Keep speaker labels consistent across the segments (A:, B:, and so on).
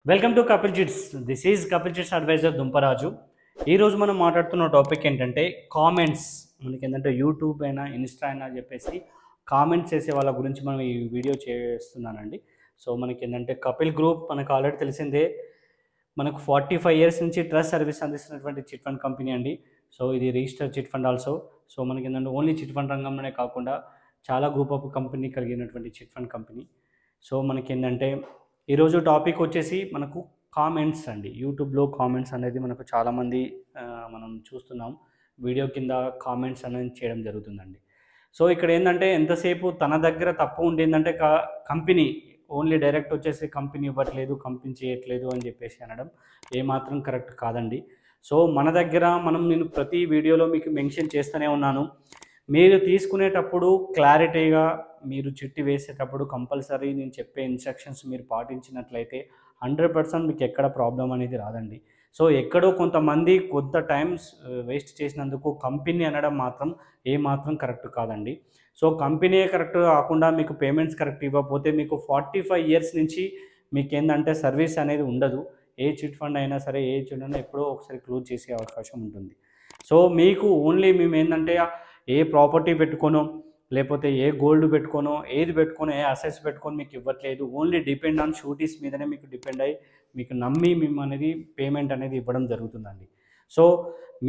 A: Welcome to Kapil Chits. This is Kapil Chits advisor Dumparaju. ఈరోజు మనం మాట్లాడుతున్న టాపిక్ ఏంటంటే కామెంట్స్. మనకి ఏంటంటే యూట్యూబ్ అయినా ఇన్స్టా అయినా చెప్పేసి కామెంట్స్ చేసే వాళ్ళ గురించి మనం ఈ వీడియో చేస్తున్నానండి. సో మనకి ఏంటంటే కపిల్ గ్రూప్ మనకు ఆల్రెడీ తెలిసిందే. మనకు 45 ఇయర్స్ నుంచి ట్రస్ట్ సర్వీస్ అందిస్తున్నటువంటి చిట్ ఫండ్ కంపెనీ అండి. సో ఇది register chit fund also. So మనకి ఏంటంటే ఓన్లీ చిట్ ఫండ్ రంగంలోనే కాకుండా చాలా గ్రూప్ ఆఫ్ కంపెనీ కలిగినటువంటి చిట్ ఫండ్ కంపెనీ. సో మనకి ఏంటంటే ఈరోజు టాపిక్ వచ్చేసి మనకు కామెంట్స్ అండి. యూట్యూబ్లో కామెంట్స్ అనేది మనకు చాలామంది మనం చూస్తున్నాం. వీడియో కింద కామెంట్స్ అనేది చేయడం జరుగుతుందండి. సో ఇక్కడ ఏంటంటే ఎంతసేపు తన దగ్గర తప్పు ఉండేందంటే కంపెనీ ఓన్లీ డైరెక్ట్ వచ్చేసి కంపెనీ ఇవ్వట్లేదు, కంపెనీ చేయట్లేదు అని చెప్పేసి అనడం ఏమాత్రం కరెక్ట్ కాదండి. సో మన దగ్గర నేను ప్రతి వీడియోలో మీకు మెన్షన్ చేస్తూనే ఉన్నాను. మీరు తీసుకునేటప్పుడు క్లారిటీగా మీరు చిట్టి వేసేటప్పుడు కంపల్సరీ నేను చెప్పే ఇన్స్ట్రక్షన్స్ మీరు పాటించినట్లయితే 100% మీకు ఎక్కడ ప్రాబ్లం అనేది రాదండి. సో ఎక్కడో కొంతమంది కొంత టైమ్స్ వేస్ట్ చేసినందుకు కంపెనీ అనడం మాత్రం ఏమాత్రం కరెక్ట్ కాదండి. సో కంపెనీయే కరెక్ట్ కాకుండా మీకు పేమెంట్స్ కరెక్ట్ ఇవ్వకపోతే మీకు 45 ఇయర్స్ నుంచి మీకేందంటే సర్వీస్ అనేది ఉండదు. ఏ చిట్ ఫండ్ అయినా సరే, ఏ చిట్ అయినా ఎప్పుడో ఒకసారి క్లోజ్ చేసే అవకాశం ఉంటుంది. సో మీకు ఓన్లీ మేమేందంటే ఏ ప్రాపర్టీ పెట్టుకోనో, లేకపోతే ఏ గోల్డ్ పెట్టుకోనో, ఏది పెట్టుకోనో, ఏ అసెట్స్ పెట్టుకొని మీకు ఇవ్వట్లేదు. ఓన్లీ డిపెండ్ ఆన్ షూరిటీస్ మీదనే మీకు డిపెండ్ అయ్యి మీకు నమ్మి మేము అనేది పేమెంట్ అనేది ఇవ్వడం జరుగుతుందండి. సో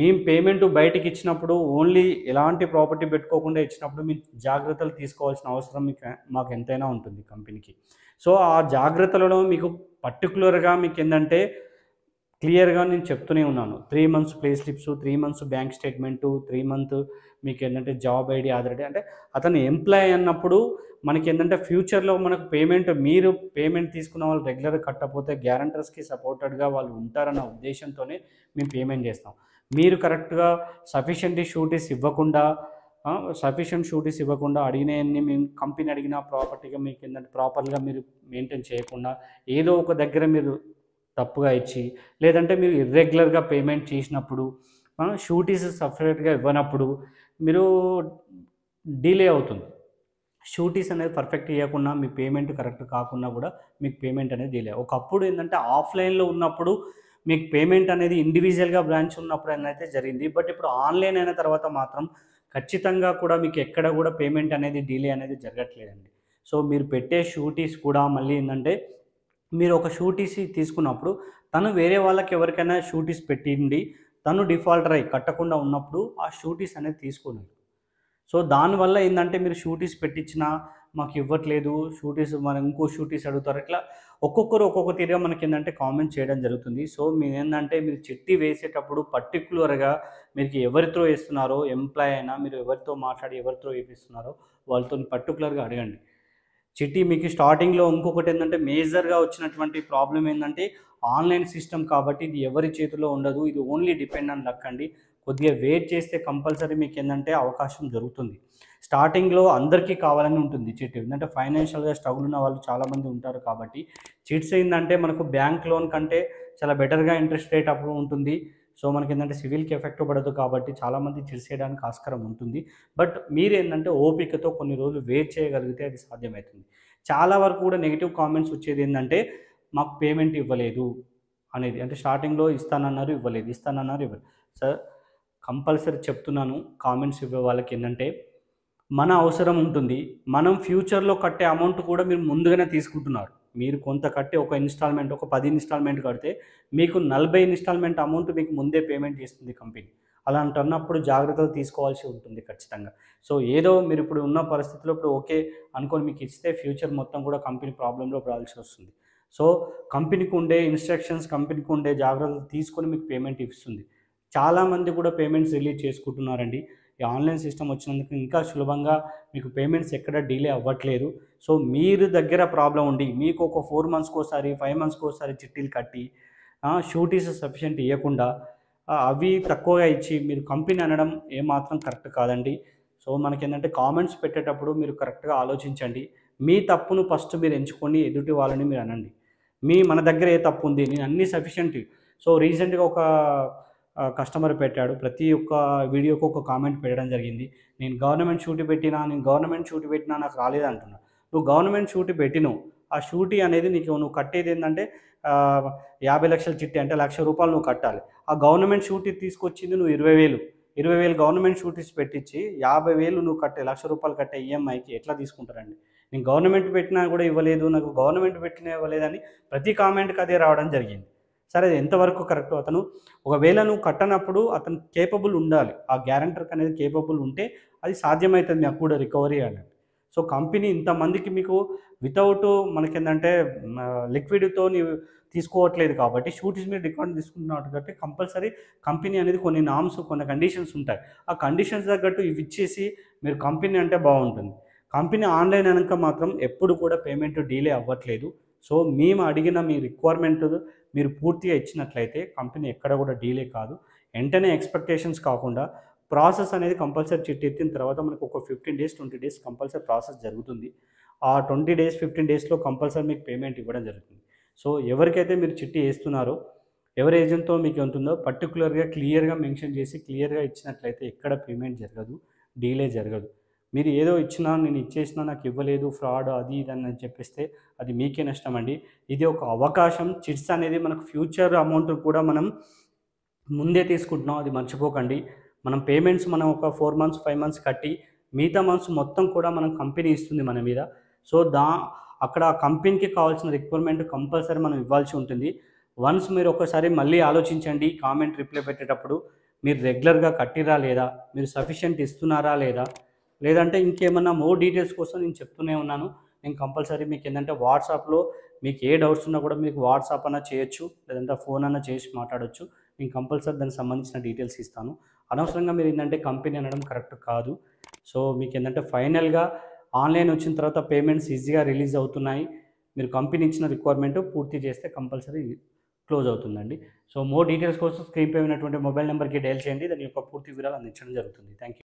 A: మేము పేమెంట్ బయటికి ఇచ్చినప్పుడు ఓన్లీ ఎలాంటి ప్రాపర్టీ పెట్టుకోకుండా ఇచ్చినప్పుడు మీరు జాగ్రత్తలు తీసుకోవాల్సిన అవసరం మాకు ఎంతైనా ఉంటుంది కంపెనీకి. సో ఆ జాగ్రత్తలలో మీకు పర్టికులర్గా మీకు ఏంటంటే క్లియర్గా నేను చెప్తూనే ఉన్నాను. 3 months pay slips, 3 months bank statement, 3 month మీకు ఏంటంటే జాబ్ ఐడి, ఆధార్ ఐడి. అంటే అతను ఎంప్లాయ్ అన్నప్పుడు మనకి ఏంటంటే ఫ్యూచర్లో మనకు మీరు పేమెంట్ తీసుకున్న వాళ్ళు రెగ్యులర్గా కట్టకపోతే గ్యారంటర్స్కి సపోర్టెడ్గా వాళ్ళు ఉంటారన్న ఉద్దేశంతోనే మేము పేమెంట్ చేస్తాం. మీరు కరెక్ట్గా సఫిషియెంట్ షూరిటీస్ ఇవ్వకుండా అడిగినవన్నీ మేము కంపెనీ అడిగిన ప్రాపర్టీగా మీకు ఏంటంటే ప్రాపర్గా మీరు మెయింటైన్ చేయకుండా ఏదో ఒక దగ్గర మీరు తప్పుగా ఇచ్చి, లేదంటే మీరు ఇర్రెగ్యులర్గా పేమెంట్ చేసినప్పుడు, షూరిటీస్ సపరేట్గా ఇవ్వనప్పుడు మీరు డిలే అవుతుంది. షూరిటీస్ అనేది పర్ఫెక్ట్ ఇవ్వకుండా మీ పేమెంట్ కరెక్ట్ కాకుండా కూడా మీకు పేమెంట్ అనేది డిలే. ఒకప్పుడు ఏంటంటే ఆఫ్లైన్లో ఉన్నప్పుడు మీకు పేమెంట్ అనేది ఇండివిజువల్గా బ్రాంచ్ ఉన్నప్పుడు అయితే జరిగింది. బట్ ఇప్పుడు ఆన్లైన్ అయిన తర్వాత మాత్రం ఖచ్చితంగా కూడా మీకు ఎక్కడ కూడా పేమెంట్ అనేది డిలే అనేది జరగట్లేదండి. సో మీరు పెట్టే షూరిటీస్ కూడా మళ్ళీ ఏంటంటే మీరు ఒక షూరిటీస్ తీసుకున్నప్పుడు తను వేరే వాళ్ళకి ఎవరికైనా షూరిటీస్ పెట్టిండి, తను డిఫాల్టర్ అయ్యి కట్టకుండా ఉన్నప్పుడు ఆ షూరిటీస్ అనేది తీసుకోలేదు. సో దానివల్ల ఏంటంటే మీరు షూరిటీస్ పెట్టించినా మాకు ఇవ్వట్లేదు, షూరిటీస్ మనం ఇంకో షూరిటీస్ అడుగుతారు. ఇట్లా ఒక్కొక్కరు ఒక్కొక్క తీరుగా మనకి ఏంటంటే కామెంట్ చేయడం జరుగుతుంది. సో మీరేంటంటే మీరు చిట్టి వేసేటప్పుడు పర్టిక్యులర్గా మీకు ఎవరితో వేస్తున్నారో, ఎంప్లాయ్ అయినా మీరు ఎవరితో మాట్లాడి ఎవరితో వేపిస్తున్నారో వాళ్ళతో పర్టికులర్గా అడగండి. చిట్టి మీకు స్టార్టింగ్లో ఇంకొకటి ఏంటంటే మేజర్గా వచ్చినటువంటి ప్రాబ్లం ఏంటంటే ఆన్లైన్ సిస్టమ్ కాబట్టి ఇది ఎవరి చేతిలో ఉండదు. ఇది ఓన్లీ డిపెండ్ ఆన్ లక్ అండి. కొద్దిగా వెయిట్ చేస్తే కంపల్సరీ మీకు ఏంటంటే అవకాశం దొరుకుతుంది. స్టార్టింగ్లో అందరికీ కావాలని ఉంటుంది చిట్. ఏంటంటే ఫైనాన్షియల్గా స్ట్రగుల్ ఉన్న వాళ్ళు చాలామంది ఉంటారు కాబట్టి చిట్స్ ఏంటంటే మనకు బ్యాంక్ లోన్ కంటే చాలా బెటర్గా ఇంట్రెస్ట్ రేట్ అప్పుడు ఉంటుంది. సో మనకి ఏంటంటే సివిల్కి ఎఫెక్ట్ పడదు కాబట్టి చాలామంది చిట్స్ చేయడానికి ఆస్కారం ఉంటుంది. బట్ మీరేంటంటే ఓపికతో కొన్ని రోజులు వెయిట్ చేయగలిగితే అది సాధ్యమవుతుంది. చాలా వరకు కూడా నెగిటివ్ కామెంట్స్ వచ్చేది ఏంటంటే మాకు పేమెంట్ ఇవ్వలేదు అనేది. అంటే స్టార్టింగ్లో ఇస్తానన్నారు ఇవ్వలేదు, ఇస్తానన్నారు ఇవ్వలేదు. సార్ కంపల్సరీ చెప్తున్నాను, కామెంట్స్ ఇవ్వే వాళ్ళకి ఏంటంటే మన అవసరం ఉంటుంది. మనం ఫ్యూచర్లో కట్టే అమౌంట్ కూడా మీరు ముందుగానే తీసుకుంటున్నారు. మీరు కొంత కట్టి ఒక ఇన్స్టాల్మెంట్, ఒక 10 ఇన్స్టాల్మెంట్ కడితే మీకు 40 ఇన్స్టాల్మెంట్ అమౌంట్ మీకు ముందే పేమెంట్ చేస్తుంది కంపెనీ. అలాంటన్నప్పుడు జాగ్రత్తలు తీసుకోవాల్సి ఉంటుంది ఖచ్చితంగా. సో ఏదో మీరు ఇప్పుడు ఉన్న పరిస్థితిలో ఇప్పుడు ఓకే అనుకోని మీకు ఇస్తే ఫ్యూచర్ మొత్తం కూడా కంపెనీ ప్రాబ్లంలో పడాల్సి వస్తుంది. సో కంపెనీకి ఉండే ఇన్స్ట్రక్షన్స్, కంపెనీకి ఉండే జాగ్రత్తలు తీసుకొని మీకు పేమెంట్ ఇస్తుంది. చాలామంది కూడా పేమెంట్స్ రిలీజ్ చేసుకుంటున్నారండి. ఈ ఆన్లైన్ సిస్టమ్ వచ్చినందుకు ఇంకా సులభంగా మీకు పేమెంట్స్ ఎక్కడ డిలే అవ్వట్లేదు. సో మీరు దగ్గర ప్రాబ్లం ఉండి మీకు ఒక 4 మంత్స్‌కోసారి, 5 మంత్స్‌కోసారి చిట్టీలు కట్టి షూరిటీస్ సఫిషియెంట్ ఇవ్వకుండా అవి తక్కువగా ఇచ్చి మీరు కంపెనీ అనడం ఏమాత్రం కరెక్ట్ కాదండి. సో మనకేంటంటే కామెంట్స్ పెట్టేటప్పుడు మీరు కరెక్ట్‌గా ఆలోచించండి. మీ తప్పును ఫస్ట్ మీరు ఎంచుకొని ఎదుటి వాళ్ళని మీరు అనండి. మన దగ్గర ఏ తప్పు ఉంది? నేను అన్నీ సఫిషియెంట్. సో రీసెంట్‌గా ఒక కస్టమర్ పెట్టాడు. ప్రతి ఒక్క వీడియోకి ఒక కామెంట్ పెట్టడం జరిగింది. నేను గవర్నమెంట్ షూరిటీ పెట్టినా నాకు రాలేదంటున్నాడు. నువ్వు గవర్నమెంట్ షూరిటీ పెట్టినవు. ఆ షూరిటీ అనేది నువ్వు కట్టేది ఏంటంటే 50 లక్షల చిట్టి అంటే ₹1,00,000 నువ్వు కట్టాలి. ఆ గవర్నమెంట్ షూరిటీ తీసుకొచ్చింది నువ్వు 20,000 గవర్నమెంట్ షూరిటీస్ పెట్టించి 50,000 నువ్వు కట్టే ₹1,00,000 కట్టే ఈఎంఐకి ఎట్లా తీసుకుంటారండి? నేను గవర్నమెంట్ పెట్టినా కూడా ఇవ్వలేదు, నాకు గవర్నమెంట్ పెట్టినా ఇవ్వలేదని ప్రతి కామెంట్‌కి అదే రావడం జరిగింది. సరే అది ఎంతవరకు కరెక్టో ఒకవేళ నువ్వు కట్టనప్పుడు అతను కేపబుల్ ఉండాలి. ఆ గ్యారంటర్‌కి అనేది కేపబుల్ ఉంటే అది సాధ్యమైతది నాకు కూడా రికవరీ అనేది. సో, కంపెనీ ఇంతమందికి మీకు వితౌట్ మనకేందంటే లిక్విడ్‌తోని తీసుకోవట్లేదు కాబట్టి షూరిటీస్ మీద డిస్కౌంట్ తీసుకుంటున్నారు కాబట్టి కంపల్సరీ కంపెనీ అనేది కొన్ని నార్మ్స్, కొన్ని కండిషన్స్ ఉంటాయి. ఆ కండిషన్స్ తగ్గట్టు ఇవి ఇచ్చేసి మీరు కంపెనీ అంటే బాగుంటుంది. కంపెనీ ఆన్‌లైన్ అనంక మాత్రం ఎప్పుడు కూడా పేమెంట్ డిలే అవ్వట్లేదు. సో, మేము అడిగిన మీ రిక్వైర్మెంట్ మీరు పూర్తిగా ఇచ్చినట్లయితే కంపెనీ ఎక్కడ కూడా డిలే కాదు. వెంటనే ఎక్స్‌పెక్టేషన్స్ కాకుండా ప్రాసెస్ అనేది కంపల్సరీ చిట్టి ఎత్తిన తర్వాత మనకు ఒక 15 డేస్, 20 డేస్ కంపల్సరీ ప్రాసెస్ జరుగుతుంది. ఆ 20 డేస్, 15 డేస్‌లో కంపల్సరీ మీకు పేమెంట్ ఇవ్వడం జరుగుతుంది. సో, ఎవరికైతే మీరు చిట్టి ఏస్తున్నారో, ఎవరి ఏజెంట్‌తో మీకు ఉంటుందో పర్టిక్యులర్‌గా క్లియర్‌గా మెన్షన్ చేసి క్లియర్‌గా ఇచ్చినట్లయితే ఎక్కడ పేమెంట్ జరగదు, డిలే జరగదు. మీరు ఏదో ఇచ్చినా, నేను ఇచ్చేసినా నాకు ఇవ్వలేదు, ఫ్రాడ్ అది ఇది అని చెప్పేస్తే అది మీకే నష్టమండి. ఇది ఒక అవకాశం. చిట్స్ అనేది మనకు ఫ్యూచర్ అమౌంట్ కూడా మనం ముందే తీసుకుంటున్నాం. అది మర్చిపోకండి. మనం ఒక 4 మంత్స్, 5 మంత్స్ కట్టి మిగతా మంత్స్ మొత్తం కూడా మనం కంపెనీ ఇస్తుంది మన మీద. సో, అక్కడ ఆ కంపెనీకి కావాల్సిన రిక్వైర్మెంట్ కంపల్సరీ మనం ఇవ్వాల్సి ఉంటుంది. వన్స్ మీరు ఒకసారి మళ్ళీ ఆలోచించండి కామెంట్ రిప్లై పెట్టేటప్పుడు. మీరు రెగ్యులర్‌గా కట్టిర్రా లేదా? మీరు సఫిషియంట్ ఇస్తున్నారా లేదా? లేదంటే ఇంకేమన్నా మోర్ డీటెయిల్స్ కోసం నేను చెప్తూనే ఉన్నాను. నేను కంపల్సరీ మీకేందంటే వాట్సాప్‌లో మీకు ఏ డౌట్స్ ఉన్నా కూడా మీకు వాట్సాప్ అన్నా చేయొచ్చు. లేదంటే ఫోన్ అన్నా చేసి మాట్లాడొచ్చు. నేను కంపల్సరీ దానికి సంబంధించిన డీటెయిల్స్ ఇస్తాను. అనవసరంగా మీరేందంటే కంపెనీ అనడం కరెక్ట్ కాదు. సో, మీకేందంటే ఫైనల్‌గా ఆన్‌లైన్ వచ్చిన తర్వాత పేమెంట్స్ ఈజీగా రిలీజ్ అవుతున్నాయి. మీరు కంపెనీ ఇచ్చిన రిక్వైర్మెంట్ పూర్తి చేస్తే కంపల్సరీ క్లోజ్ అవుతుందండి. సో, మోర్ డీటెయిల్స్ కోసం స్క్రీన్‌పై ఉన్నటువంటి మొబైల్ నంబర్‌కి డయల్ చేయండి. దాని యొక్క పూర్తి వివరాలు అందించడం జరుగుతుంది. Thank you.